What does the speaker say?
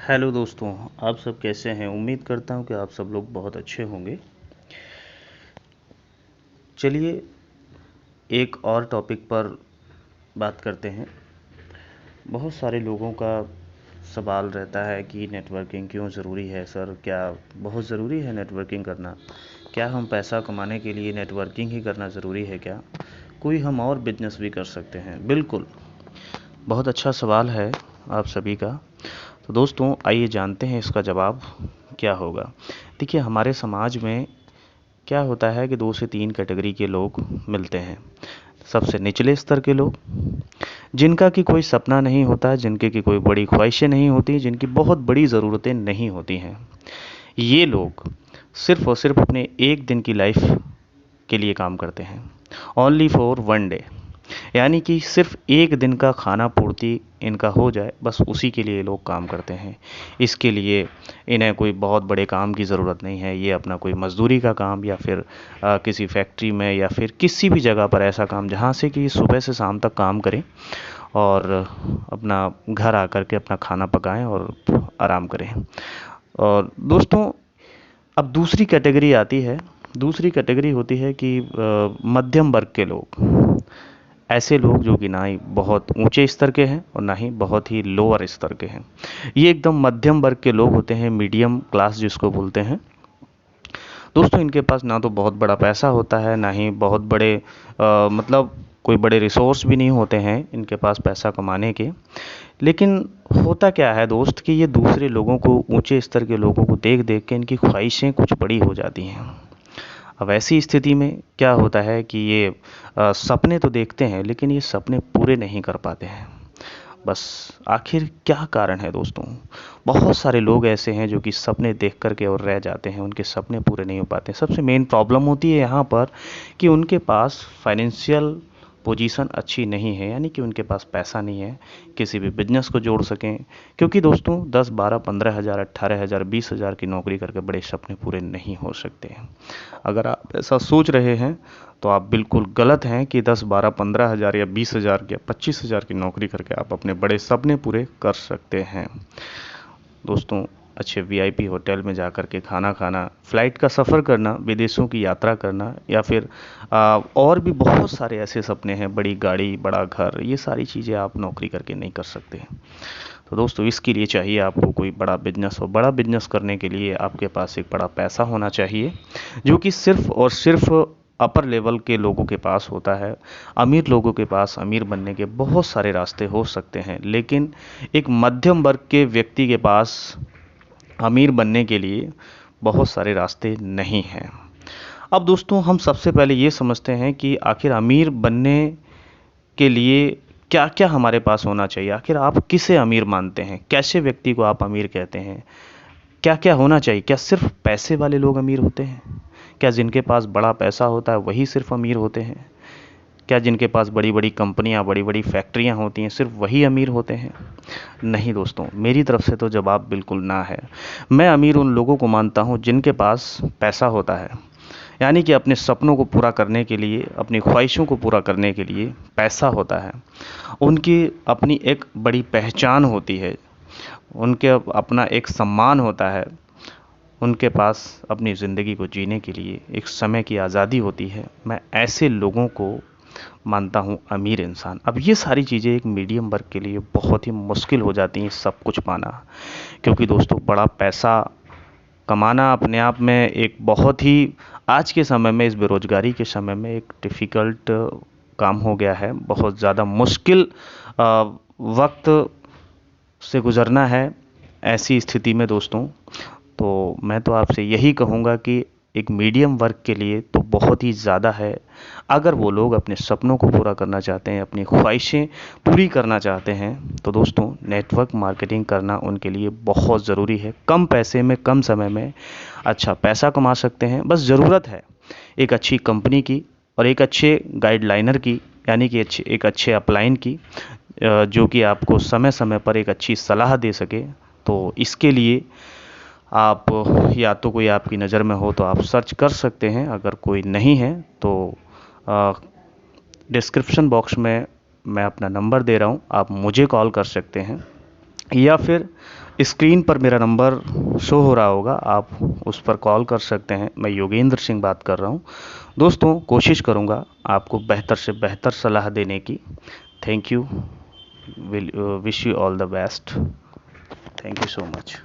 Hello दोस्तों, आप सब कैसे हैं। उम्मीद करता हूं कि आप सब लोग बहुत अच्छे होंगे। चलिए एक और टॉपिक पर बात करते हैं। बहुत सारे लोगों का सवाल रहता है कि नेटवर्किंग क्यों ज़रूरी है सर, क्या बहुत ज़रूरी है नेटवर्किंग करना? क्या हम पैसा कमाने के लिए नेटवर्किंग ही करना ज़रूरी है क्या? कोई हम और बिजनेस भी कर सकते हैं? बिल्कुल, बहुत अच्छा सवाल है आप सभी का। तो दोस्तों आइए जानते हैं इसका जवाब क्या होगा। देखिए, हमारे समाज में क्या होता है कि 2 से 3 कैटेगरी के लोग मिलते हैं। सबसे निचले स्तर के लोग, जिनका कि कोई सपना नहीं होता, जिनके की कोई बड़ी ख्वाहिशें नहीं होती, जिनकी बहुत बड़ी ज़रूरतें नहीं होती हैं। ये लोग सिर्फ़ और सिर्फ़ अपने एक दिन की लाइफ के लिए काम करते हैं, ओनली फॉर वन डे। यानी कि सिर्फ एक दिन का खाना पूर्ति इनका हो जाए, बस उसी के लिए लोग काम करते हैं। इसके लिए इन्हें कोई बहुत बड़े काम की ज़रूरत नहीं है। ये अपना कोई मज़दूरी का काम या फिर किसी फैक्ट्री में या फिर किसी भी जगह पर ऐसा काम जहाँ से कि सुबह से शाम तक काम करें और अपना घर आकर के अपना खाना पकाएं और आराम करें। और दोस्तों, अब दूसरी कैटेगरी आती है। दूसरी कैटेगरी होती है कि मध्यम वर्ग के लोग। ऐसे लोग जो कि ना ही बहुत ऊंचे स्तर के हैं और ना ही बहुत ही लोअर स्तर के हैं। ये एकदम मध्यम वर्ग के लोग होते हैं, मीडियम क्लास जिसको बोलते हैं। दोस्तों, इनके पास ना तो बहुत बड़ा पैसा होता है, ना ही बहुत बड़े मतलब कोई बड़े रिसोर्स भी नहीं होते हैं इनके पास पैसा कमाने के। लेकिन होता क्या है दोस्त कि ये दूसरे लोगों को, ऊंचे स्तर के लोगों को देख देख के इनकी ख्वाहिशें कुछ बड़ी हो जाती हैं। अब ऐसी स्थिति में क्या होता है कि ये सपने तो देखते हैं, लेकिन ये सपने पूरे नहीं कर पाते हैं। बस आखिर क्या कारण है दोस्तों? बहुत सारे लोग ऐसे हैं जो कि सपने देख कर के और रह जाते हैं, उनके सपने पूरे नहीं हो पाते। सबसे मेन प्रॉब्लम होती है यहाँ पर कि उनके पास फाइनेंशियल पोजीशन अच्छी नहीं है, यानी कि उनके पास पैसा नहीं है किसी भी बिजनेस को जोड़ सकें। क्योंकि दोस्तों 10, 12, 15 हज़ार, 18 हज़ार, 20 हज़ार की नौकरी करके बड़े सपने पूरे नहीं हो सकते हैं। अगर आप ऐसा सोच रहे हैं तो आप बिल्कुल गलत हैं कि 10, 12, 15 हज़ार या 20 हज़ार या 25 हज़ार की नौकरी करके आप अपने बड़े सपने पूरे कर सकते हैं। दोस्तों, अच्छे वीआईपी होटल में जाकर के खाना खाना, फ़्लाइट का सफ़र करना, विदेशों की यात्रा करना या फिर और भी बहुत सारे ऐसे सपने हैं, बड़ी गाड़ी, बड़ा घर, ये सारी चीज़ें आप नौकरी करके नहीं कर सकते हैं। तो दोस्तों, इसके लिए चाहिए आपको कोई बड़ा बिजनेस। और बड़ा बिजनेस करने के लिए आपके पास एक बड़ा पैसा होना चाहिए, जो कि सिर्फ़ और सिर्फ़ अपर लेवल के लोगों के पास होता है। अमीर लोगों के पास अमीर बनने के बहुत सारे रास्ते हो सकते हैं, लेकिन एक मध्यम वर्ग के व्यक्ति के पास अमीर बनने के लिए बहुत सारे रास्ते नहीं हैं। अब दोस्तों, हम सबसे पहले ये समझते हैं कि आखिर अमीर बनने के लिए क्या-क्या हमारे पास होना चाहिए। आखिर आप किसे अमीर मानते हैं? कैसे व्यक्ति को आप अमीर कहते हैं? क्या-क्या होना चाहिए? क्या सिर्फ़ पैसे वाले लोग अमीर होते हैं? क्या जिनके पास बड़ा पैसा होता है वही सिर्फ़ अमीर होते हैं? क्या जिनके पास बड़ी-बड़ी कंपनियाँ, बड़ी-बड़ी फैक्ट्रियाँ होती हैं, सिर्फ़ वही अमीर होते हैं? नहीं दोस्तों, मेरी तरफ से तो जवाब बिल्कुल ना है। मैं अमीर उन लोगों को मानता हूँ जिनके पास पैसा होता है। यानी कि अपने सपनों को पूरा करने के लिए, अपनी ख्वाहिशों को पूरा करने के लिए पैसा होता है। उनकी अपनी एक बड़ी पहचान होती है, उनके अपना एक सम्मान होता है, उनके पास अपनी ज़िंदगी को जीने के लिए एक समय की आज़ादी होती है। मैं ऐसे लोगों को मानता हूँ अमीर इंसान। अब ये सारी चीज़ें एक मीडियम वर्ग के लिए बहुत ही मुश्किल हो जाती हैं सब कुछ पाना। क्योंकि दोस्तों, बड़ा पैसा कमाना अपने आप में एक बहुत ही, आज के समय में, इस बेरोज़गारी के समय में, एक डिफ़िकल्ट काम हो गया है। बहुत ज़्यादा मुश्किल वक्त से गुज़रना है ऐसी स्थिति में दोस्तों। तो मैं तो आपसे यही कहूँगा कि एक मीडियम वर्ग के लिए तो बहुत ही ज़्यादा है। अगर वो लोग अपने सपनों को पूरा करना चाहते हैं, अपनी ख्वाहिशें पूरी करना चाहते हैं, तो दोस्तों नेटवर्क मार्केटिंग करना उनके लिए बहुत ज़रूरी है। कम पैसे में, कम समय में अच्छा पैसा कमा सकते हैं। बस ज़रूरत है एक अच्छी कंपनी की और एक अच्छे गाइडलाइनर की, यानी कि एक अच्छे अपलाइन की, जो कि आपको समय समय पर एक अच्छी सलाह दे सके। तो इसके लिए आप, या तो कोई आपकी नज़र में हो तो आप सर्च कर सकते हैं। अगर कोई नहीं है तो डिस्क्रिप्शन बॉक्स में मैं अपना नंबर दे रहा हूँ, आप मुझे कॉल कर सकते हैं। या फिर स्क्रीन पर मेरा नंबर शो हो रहा होगा, आप उस पर कॉल कर सकते हैं। मैं योगेंद्र सिंह बात कर रहा हूँ। दोस्तों, कोशिश करूँगा आपको बेहतर से बेहतर सलाह देने की। Thank you, wish you all the best. Thank you so much.